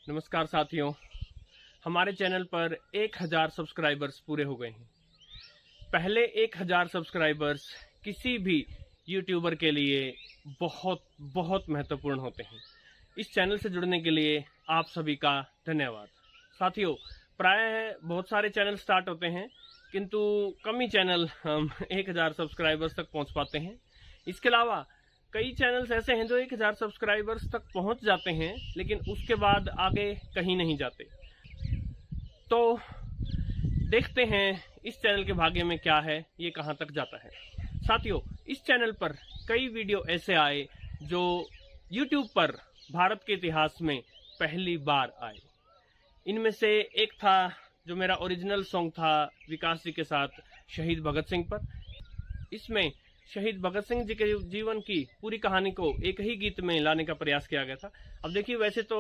नमस्कार साथियों, हमारे चैनल पर 1000 सब्सक्राइबर्स पूरे हो गए हैं। पहले 1000 सब्सक्राइबर्स किसी भी यूट्यूबर के लिए बहुत बहुत महत्वपूर्ण होते हैं। इस चैनल से जुड़ने के लिए आप सभी का धन्यवाद। साथियों, प्रायः बहुत सारे चैनल स्टार्ट होते हैं किंतु कम ही चैनल हम 1000 सब्सक्राइबर्स तक पहुंच पाते हैं। इसके अलावा कई चैनल्स ऐसे हैं जो 1000 सब्सक्राइबर्स तक पहुंच जाते हैं लेकिन उसके बाद आगे कहीं नहीं जाते। तो देखते हैं इस चैनल के भाग्य में क्या है, ये कहां तक जाता है। साथियों, इस चैनल पर कई वीडियो ऐसे आए जो YouTube पर भारत के इतिहास में पहली बार आए। इनमें से एक था जो मेरा ओरिजिनल सॉन्ग था विकास जी के साथ शहीद भगत सिंह पर। इसमें शहीद भगत सिंह जी के जीवन की पूरी कहानी को एक ही गीत में लाने का प्रयास किया गया था। अब देखिए, वैसे तो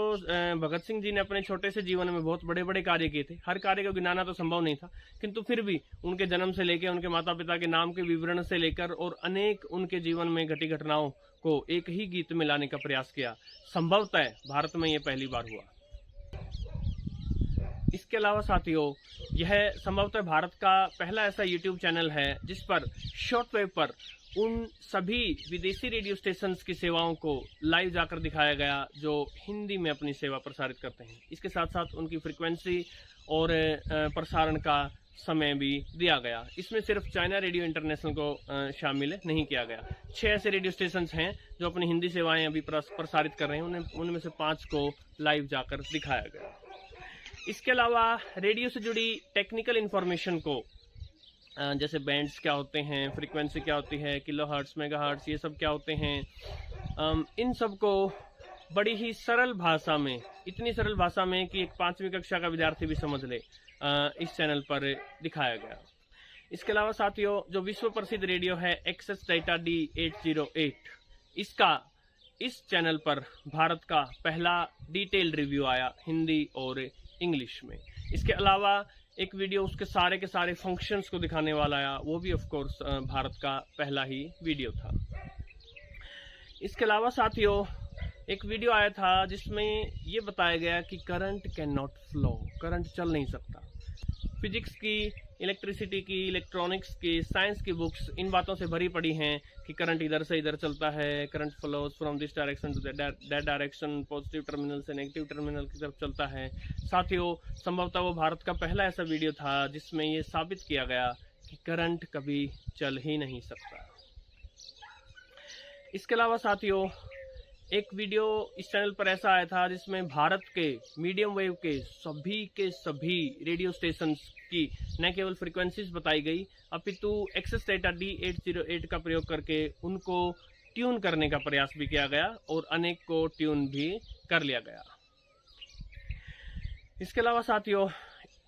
भगत सिंह जी ने अपने छोटे से जीवन में बहुत बड़े बड़े कार्य किए थे, हर कार्य को गिनाना तो संभव नहीं था, किंतु फिर भी उनके जन्म से लेकर उनके माता पिता के नाम के विवरण से लेकर और अनेक उनके जीवन में घटी घटनाओं को एक ही गीत में लाने का प्रयास किया। संभवतः भारत में ये पहली बार हुआ। इसके अलावा साथियों, यह संभवतः भारत का पहला ऐसा YouTube चैनल है जिस पर शॉर्टवेव पर उन सभी विदेशी रेडियो स्टेशंस की सेवाओं को लाइव जाकर दिखाया गया जो हिंदी में अपनी सेवा प्रसारित करते हैं। इसके साथ साथ उनकी फ्रीक्वेंसी और प्रसारण का समय भी दिया गया। इसमें सिर्फ चाइना रेडियो इंटरनेशनल को शामिल नहीं किया गया। 6 ऐसे रेडियो स्टेशंस हैं जो अपनी हिंदी सेवाएं अभी प्रसारित कर रहे हैं, उनमें से 5 को लाइव जाकर दिखाया गया। इसके अलावा रेडियो से जुड़ी टेक्निकल इन्फॉर्मेशन को, जैसे बैंड्स क्या होते हैं, फ्रीक्वेंसी क्या होती है, किलोहर्ट्ज, मेगाहर्ट्ज, ये सब क्या होते हैं, इन सब को बड़ी ही सरल भाषा में, इतनी सरल भाषा में कि एक 5वीं कक्षा का विद्यार्थी भी समझ ले, इस चैनल पर दिखाया गया। इसके अलावा साथियों, जो विश्व प्रसिद्ध रेडियो है एक्सेस डेटा D808, इसका इस चैनल पर भारत का पहला डिटेल्ड रिव्यू आया हिंदी और इंग्लिश में। इसके अलावा एक वीडियो उसके सारे के सारे फंक्शंस को दिखाने वाला आया, वो भी ऑफ कोर्स भारत का पहला ही वीडियो था। इसके अलावा साथियों, एक वीडियो आया था जिसमें ये बताया गया कि current can not flow, current चल नहीं सकता। फिजिक्स की, इलेक्ट्रिसिटी की, इलेक्ट्रॉनिक्स की, साइंस की बुक्स इन बातों से भरी पड़ी हैं कि करंट इधर से इधर चलता है, current flows from this direction to that direction, positive terminal से नेगेटिव टर्मिनल की तरफ चलता है। साथियों, संभवतः वो भारत का पहला ऐसा वीडियो था जिसमें ये साबित किया गया कि करंट कभी चल ही नहीं सकता। इसके अलावा साथियों, एक वीडियो इस चैनल पर ऐसा आया था जिसमें भारत के मीडियम वेव के सभी रेडियो स्टेशंस की न केवल फ्रीक्वेंसीज बताई गई अपितु एक्सेस डेटा D808 का प्रयोग करके उनको ट्यून करने का प्रयास भी किया गया और अनेक को ट्यून भी कर लिया गया। इसके अलावा साथियों,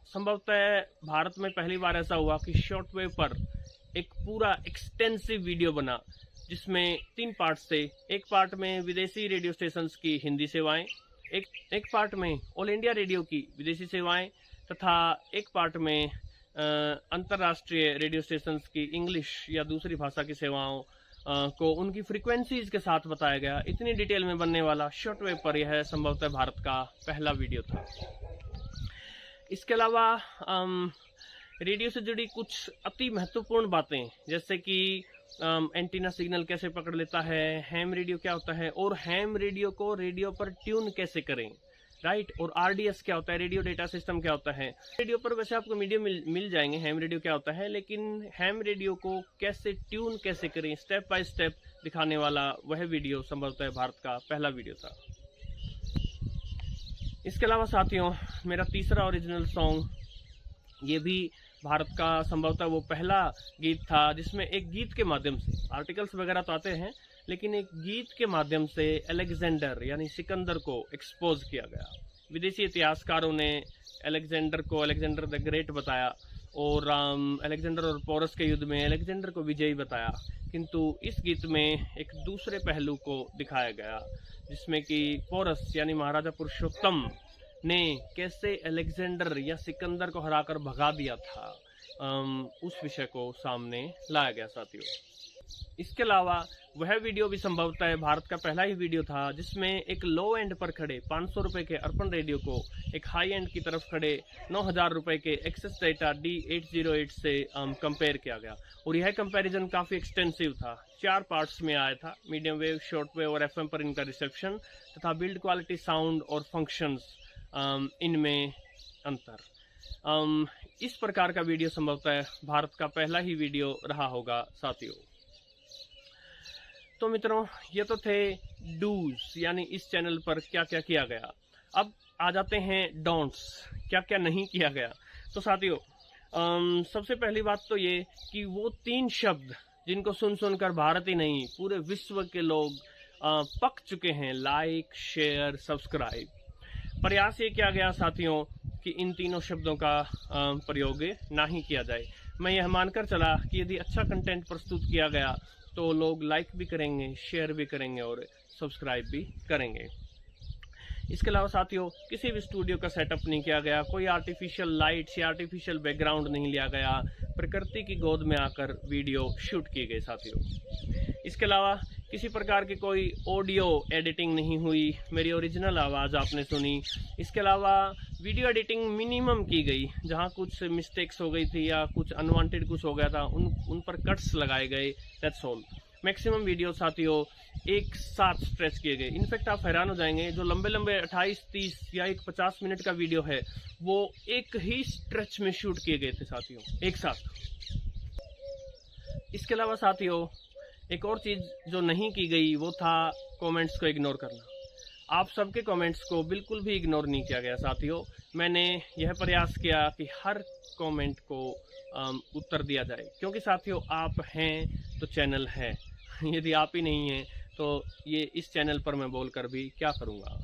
संभवतः भारत में पहली बार ऐसा हुआ कि शॉर्टवेव पर एक पूरा एक्सटेंसिव वीडियो बना जिसमें 3 पार्ट्स थे। एक पार्ट में विदेशी रेडियो स्टेशंस की हिंदी सेवाएं, एक पार्ट में ऑल इंडिया रेडियो की विदेशी सेवाएं तथा एक पार्ट में अंतर्राष्ट्रीय रेडियो स्टेशंस की इंग्लिश या दूसरी भाषा की सेवाओं को उनकी फ्रीक्वेंसीज के साथ बताया गया। इतनी डिटेल में बनने वाला शॉर्टवेव पर यह संभवतः भारत का पहला वीडियो था। इसके अलावा रेडियो से जुड़ी कुछ अति महत्वपूर्ण बातें, जैसे कि एंटीना सिग्नल कैसे पकड़ लेता है, हैम रेडियो क्या होता है और हैम रेडियो को रेडियो पर ट्यून कैसे करें, राइट, और RDS क्या होता है, रेडियो डेटा सिस्टम क्या होता है। रेडियो पर वैसे आपको मीडियम मिल जाएंगे हैम रेडियो क्या होता है, लेकिन हैम रेडियो को कैसे ट्यून कैसे करें, स्टेप बाय स्टेप दिखाने वाला वह वीडियो संभवतः भारत का पहला वीडियो था। इसके अलावा साथियों, मेरा तीसरा ओरिजिनल सॉन्ग, ये भी भारत का संभवतः वो पहला गीत था जिसमें एक गीत के माध्यम से, आर्टिकल्स वगैरह तो आते हैं लेकिन एक गीत के माध्यम से अलेक्जेंडर यानी सिकंदर को एक्सपोज किया गया। विदेशी इतिहासकारों ने अलेक्जेंडर को अलेक्जेंडर द ग्रेट बताया और अलेक्जेंडर और पोरस के युद्ध में अलेक्जेंडर को विजयी बताया, किंतु इस गीत में एक दूसरे पहलू को दिखाया गया जिसमें कि पोरस यानी महाराजा पुरुषोत्तम ने कैसे अलेक्जेंडर या सिकंदर को हराकर भगा दिया था, उस विषय को सामने लाया गया। साथियों, इसके अलावा वह वीडियो भी संभवतः भारत का पहला ही वीडियो था जिसमें एक लो एंड पर खड़े 500 रुपये के अर्पण रेडियो को एक हाई एंड की तरफ खड़े 9000 रुपये के एक्सेस डेटा D808 से कंपेयर किया गया। और यह कंपैरिजन काफ़ी एक्सटेंसिव था, 4 पार्ट्स में आया था, मीडियम वेव, शॉर्ट वेव और FM पर इनका रिसेप्शन तथा बिल्ड क्वालिटी, साउंड और फंक्शंस, इनमें अंतर। इस प्रकार का वीडियो संभवतः भारत का पहला ही वीडियो रहा होगा साथियों। तो मित्रों, ये तो थे डूज, यानी इस चैनल पर क्या क्या किया गया। अब आ जाते हैं डोंट्स, क्या क्या नहीं किया गया। तो साथियों, सबसे पहली बात तो ये कि वो 3 शब्द जिनको सुन सुनकर भारत ही नहीं पूरे विश्व के लोग पक चुके हैं, लाइक, शेयर, सब्सक्राइब। प्रयास ये किया गया साथियों कि इन तीनों शब्दों का प्रयोग ना ही किया जाए। मैं यह मानकर चला कि यदि अच्छा कंटेंट प्रस्तुत किया गया तो लोग लाइक भी करेंगे, शेयर भी करेंगे और सब्सक्राइब भी करेंगे। इसके अलावा साथियों, किसी भी स्टूडियो का सेटअप नहीं किया गया, कोई आर्टिफिशियल लाइट्स या आर्टिफिशियल बैकग्राउंड नहीं लिया गया, प्रकृति की गोद में आकर वीडियो शूट किए गए साथियों। इसके अलावा किसी प्रकार की कोई ऑडियो एडिटिंग नहीं हुई, मेरी ओरिजिनल आवाज़ आपने सुनी। इसके अलावा वीडियो एडिटिंग मिनिमम की गई, जहां कुछ मिस्टेक्स हो गई थी या कुछ अनवांटेड कुछ हो गया था उन पर कट्स लगाए गए, दैट्स ऑल। मैक्सिमम वीडियो साथियों एक साथ स्ट्रेच किए गए। इनफैक्ट आप हैरान हो जाएंगे, जो लंबे लंबे 28, 30 या एक 50 मिनट का वीडियो है वो एक ही स्ट्रेच में शूट किए गए थे साथियों, एक साथ। इसके अलावा साथियों, एक और चीज़ जो नहीं की गई वो था कमेंट्स को इग्नोर करना। आप सबके कमेंट्स को बिल्कुल भी इग्नोर नहीं किया गया साथियों। मैंने यह प्रयास किया कि हर कमेंट को उत्तर दिया जाए, क्योंकि साथियों आप हैं तो चैनल है, यदि आप ही नहीं हैं तो ये इस चैनल पर मैं बोलकर भी क्या करूँगा।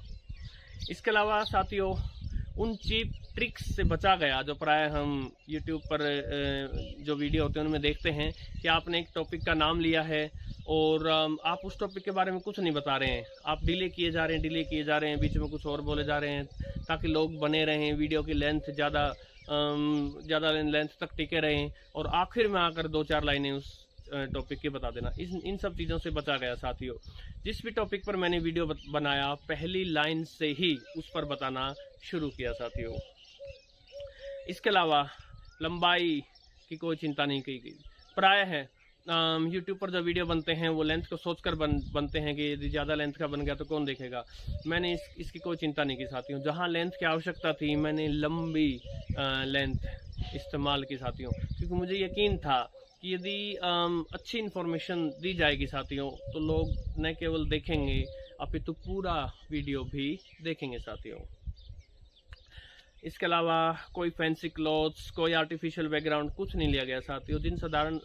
इसके अलावा साथियों, उन चीप ट्रिक्स से बचा गया जो प्राय हम YouTube पर जो वीडियो होते हैं उनमें देखते हैं कि आपने एक टॉपिक का नाम लिया है और आप उस टॉपिक के बारे में कुछ नहीं बता रहे हैं, आप डिले किए जा रहे हैं, बीच में कुछ और बोले जा रहे हैं ताकि लोग बने रहें, वीडियो की लेंथ ज़्यादा लेंथ तक टिके रहें, और आखिर में आकर 2-4 लाइनें उस टॉपिक के बता देना। इन सब चीज़ों से बचा गया साथियों। जिस भी टॉपिक पर मैंने वीडियो बनाया, पहली लाइन से ही उस पर बताना शुरू किया साथियों। इसके अलावा लंबाई की कोई चिंता नहीं की गई। प्राय है यूट्यूब पर जो वीडियो बनते हैं वो लेंथ को सोचकर बनते हैं कि यदि ज़्यादा लेंथ का बन गया तो कौन देखेगा। मैंने इसकी कोई चिंता नहीं की साथियों। जहाँ लेंथ की आवश्यकता थी मैंने लंबी लेंथ इस्तेमाल की साथियों, क्योंकि मुझे यकीन था कि यदि अच्छी इन्फॉर्मेशन दी जाएगी साथियों तो लोग न केवल देखेंगे अपितु पूरा वीडियो भी देखेंगे साथियों। इसके अलावा कोई फैंसी क्लॉथ्स, कोई आर्टिफिशियल बैकग्राउंड कुछ नहीं लिया गया साथियों। जिन साधारण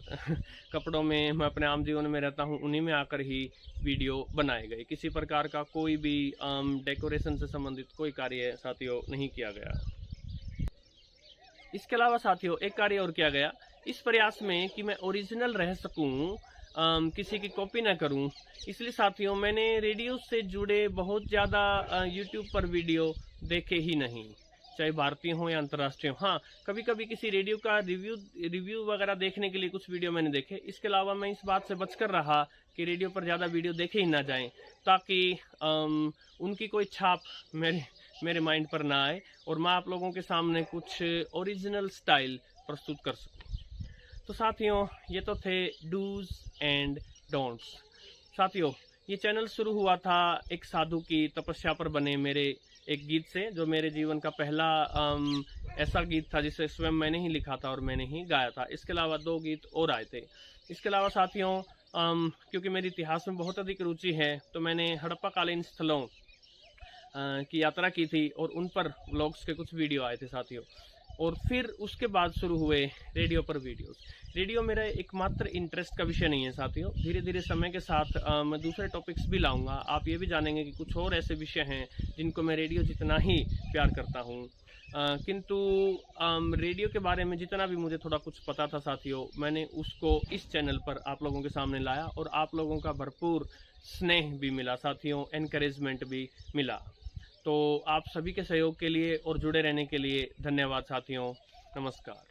कपड़ों में मैं अपने आम जीवन में रहता हूं उन्हीं में आकर ही वीडियो बनाए गए। किसी प्रकार का कोई भी डेकोरेशन से संबंधित कोई कार्य साथियों नहीं किया गया। इसके अलावा साथियों एक कार्य और किया गया, इस प्रयास में कि मैं ओरिजिनल रह सकूं, किसी की कॉपी ना करूं, इसलिए साथियों मैंने रेडियो से जुड़े बहुत ज़्यादा यूट्यूब पर वीडियो देखे ही नहीं, चाहे भारतीय हो या अंतर्राष्ट्रीय हो। हाँ, कभी कभी किसी रेडियो का रिव्यू वगैरह देखने के लिए कुछ वीडियो मैंने देखे। इसके अलावा मैं इस बात से बचकर रहा कि रेडियो पर ज़्यादा वीडियो देखे ही ना जाएं, ताकि उनकी कोई छाप मेरे माइंड पर ना आए और मैं आप लोगों के सामने कुछ ओरिजिनल स्टाइल प्रस्तुत कर सकूं। तो साथियों ये तो थे डूज एंड डोंट्स। साथियों ये चैनल शुरू हुआ था एक साधु की तपस्या पर बने मेरे एक गीत से, जो मेरे जीवन का पहला ऐसा गीत था जिसे स्वयं मैंने ही लिखा था और मैंने ही गाया था। इसके अलावा 2 गीत और आए थे। इसके अलावा साथियों क्योंकि मेरी इतिहास में बहुत अधिक रुचि है तो मैंने हड़प्पा कालीन स्थलों की यात्रा की थी और उन पर व्लॉग्स के कुछ वीडियो आए थे साथियों। और फिर उसके बाद शुरू हुए रेडियो पर वीडियोस। रेडियो मेरा एकमात्र इंटरेस्ट का विषय नहीं है साथियों, धीरे धीरे समय के साथ मैं दूसरे टॉपिक्स भी लाऊंगा। आप ये भी जानेंगे कि कुछ और ऐसे विषय हैं जिनको मैं रेडियो जितना ही प्यार करता हूँ, किंतु रेडियो के बारे में जितना भी मुझे थोड़ा कुछ पता था साथियों, मैंने उसको इस चैनल पर आप लोगों के सामने लाया और आप लोगों का भरपूर स्नेह भी मिला साथियों, एनकरेजमेंट भी मिला। तो आप सभी के सहयोग के लिए और जुड़े रहने के लिए धन्यवाद साथियों। नमस्कार।